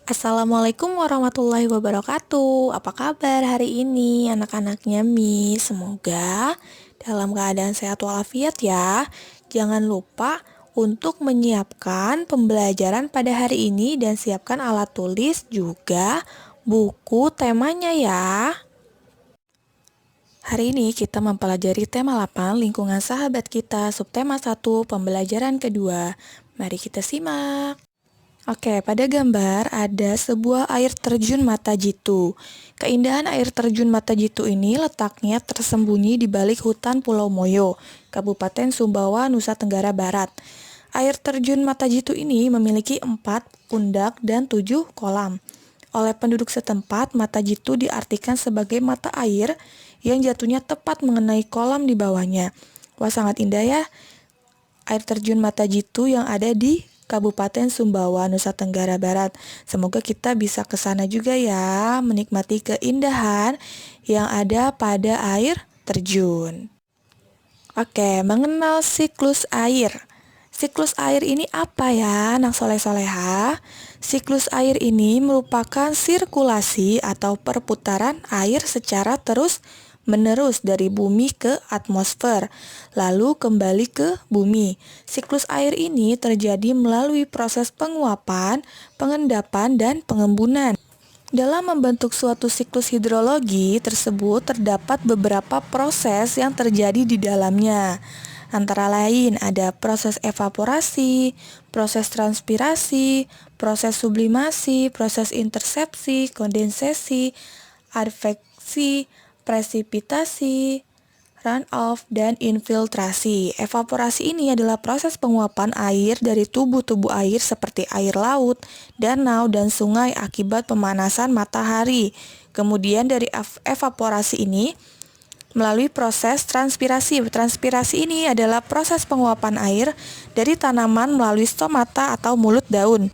Assalamualaikum warahmatullahi wabarakatuh. Apa kabar hari ini anak-anaknya Mi? Semoga dalam keadaan sehat walafiat ya. Jangan lupa untuk menyiapkan pembelajaran pada hari ini dan siapkan alat tulis juga buku temanya ya. Hari ini kita mempelajari tema 8 lingkungan sahabat kita, subtema 1 pembelajaran kedua. Mari kita simak. Oke, pada gambar ada sebuah air terjun Mata Jitu. Keindahan air terjun Mata Jitu ini letaknya tersembunyi di balik hutan Pulau Moyo, Kabupaten Sumbawa, Nusa Tenggara Barat. Air terjun Mata Jitu ini memiliki 4 pundak dan 7 kolam. Oleh penduduk setempat, Mata Jitu diartikan sebagai mata air yang jatuhnya tepat mengenai kolam di bawahnya. Wah, sangat indah ya air terjun Mata Jitu yang ada di Kabupaten Sumbawa, Nusa Tenggara Barat. Semoga kita bisa ke sana juga ya, menikmati keindahan yang ada pada air terjun. Oke, mengenal siklus air. Siklus air ini apa ya, anak soleh-soleha? Siklus air ini merupakan sirkulasi atau perputaran air secara terus-menerus dari bumi ke atmosfer, lalu kembali ke bumi. Siklus air ini terjadi melalui proses penguapan, pengendapan, dan pengembunan. Dalam membentuk suatu siklus hidrologi tersebut terdapat beberapa proses yang terjadi di dalamnya. Antara lain ada proses evaporasi, proses transpirasi, proses sublimasi, proses intersepsi, kondensasi, adveksi, presipitasi, runoff, dan infiltrasi. Evaporasi ini adalah proses penguapan air dari tubuh-tubuh air seperti air laut, danau, dan sungai akibat pemanasan matahari. Kemudian dari evaporasi ini melalui proses transpirasi. Transpirasi ini adalah proses penguapan air dari tanaman melalui stomata atau mulut daun.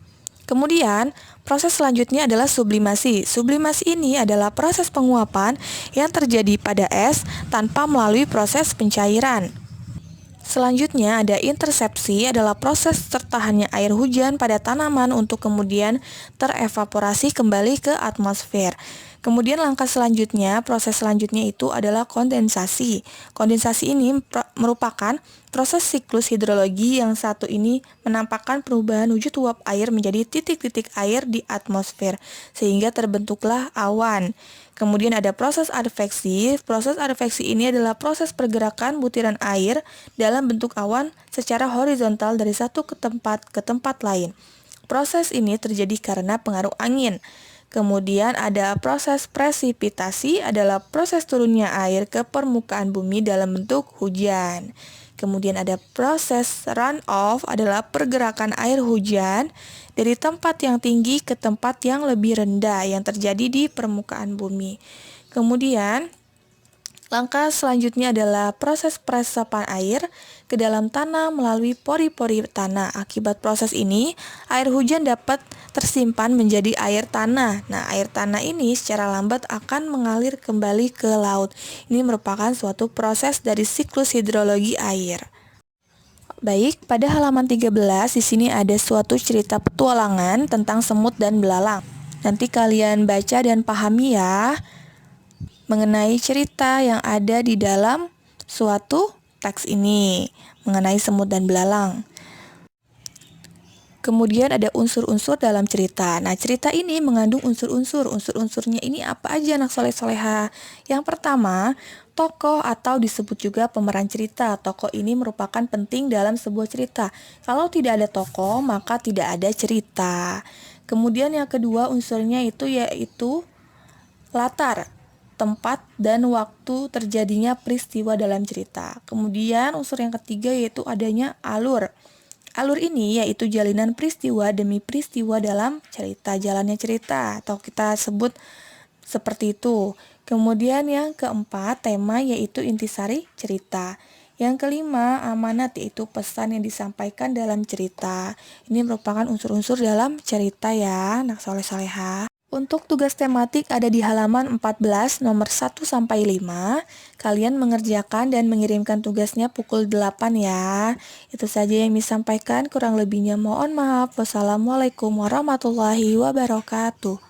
Kemudian, proses selanjutnya adalah sublimasi. Sublimasi ini adalah proses penguapan yang terjadi pada es tanpa melalui proses pencairan. Selanjutnya ada intersepsi, adalah proses tertahannya air hujan pada tanaman untuk kemudian terevaporasi kembali ke atmosfer. Kemudian langkah selanjutnya, proses selanjutnya itu adalah kondensasi. Kondensasi ini merupakan proses siklus hidrologi yang satu ini menampakkan perubahan wujud uap air menjadi titik-titik air di atmosfer, sehingga terbentuklah awan. Kemudian ada proses adveksi. Proses adveksi ini adalah proses pergerakan butiran air dalam bentuk awan secara horizontal dari satu ke tempat lain. Proses ini terjadi karena pengaruh angin. Kemudian ada proses presipitasi, adalah proses turunnya air ke permukaan bumi dalam bentuk hujan. Kemudian ada proses runoff, adalah pergerakan air hujan dari tempat yang tinggi ke tempat yang lebih rendah yang terjadi di permukaan bumi. Kemudian langkah selanjutnya adalah proses peresapan air ke dalam tanah melalui pori-pori tanah. Akibat proses ini, air hujan dapat tersimpan menjadi air tanah. Nah, air tanah ini secara lambat akan mengalir kembali ke laut. Ini merupakan suatu proses dari siklus hidrologi air. Baik, pada halaman 13 di sini ada suatu cerita petualangan tentang semut dan belalang. Nanti kalian baca dan pahami ya mengenai cerita yang ada di dalam suatu teks ini mengenai semut dan belalang. Kemudian ada unsur-unsur dalam cerita. Nah, cerita ini mengandung unsur-unsur. Unsur-unsurnya ini apa aja anak soleh-soleha? Yang pertama, tokoh atau disebut juga pemeran cerita. Tokoh ini merupakan penting dalam sebuah cerita. Kalau tidak ada tokoh, maka tidak ada cerita. Kemudian yang kedua unsurnya itu yaitu latar, tempat dan waktu terjadinya peristiwa dalam cerita. Kemudian unsur yang ketiga yaitu adanya alur. Alur ini yaitu jalinan peristiwa demi peristiwa dalam cerita, jalannya cerita atau kita sebut seperti itu. Kemudian yang keempat tema yaitu intisari cerita. Yang kelima amanat yaitu pesan yang disampaikan dalam cerita. Ini merupakan unsur-unsur dalam cerita ya, anak soleh-soleha. Untuk tugas tematik ada di halaman 14 nomor 1-5. Kalian mengerjakan dan mengirimkan tugasnya pukul 8 ya. Itu saja yang disampaikan, kurang lebihnya mohon maaf. Wassalamualaikum warahmatullahi wabarakatuh.